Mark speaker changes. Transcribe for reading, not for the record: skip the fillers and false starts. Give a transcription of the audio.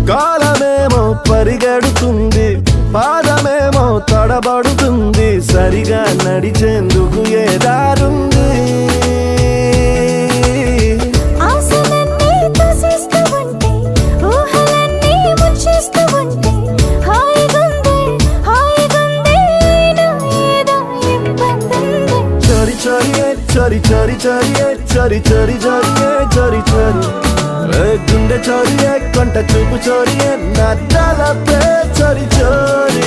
Speaker 1: కాలమేమో పరిగెడుతుంది, పాదమేమో తడబడుతుంది, సరిగా నడిచేందుకు ఏ దారుంది? చరి చరి చరి చరి చరి చరి చరి చరి గుండె చొరియే కొంట చూపు చొరియే నా తలపే చరి చరి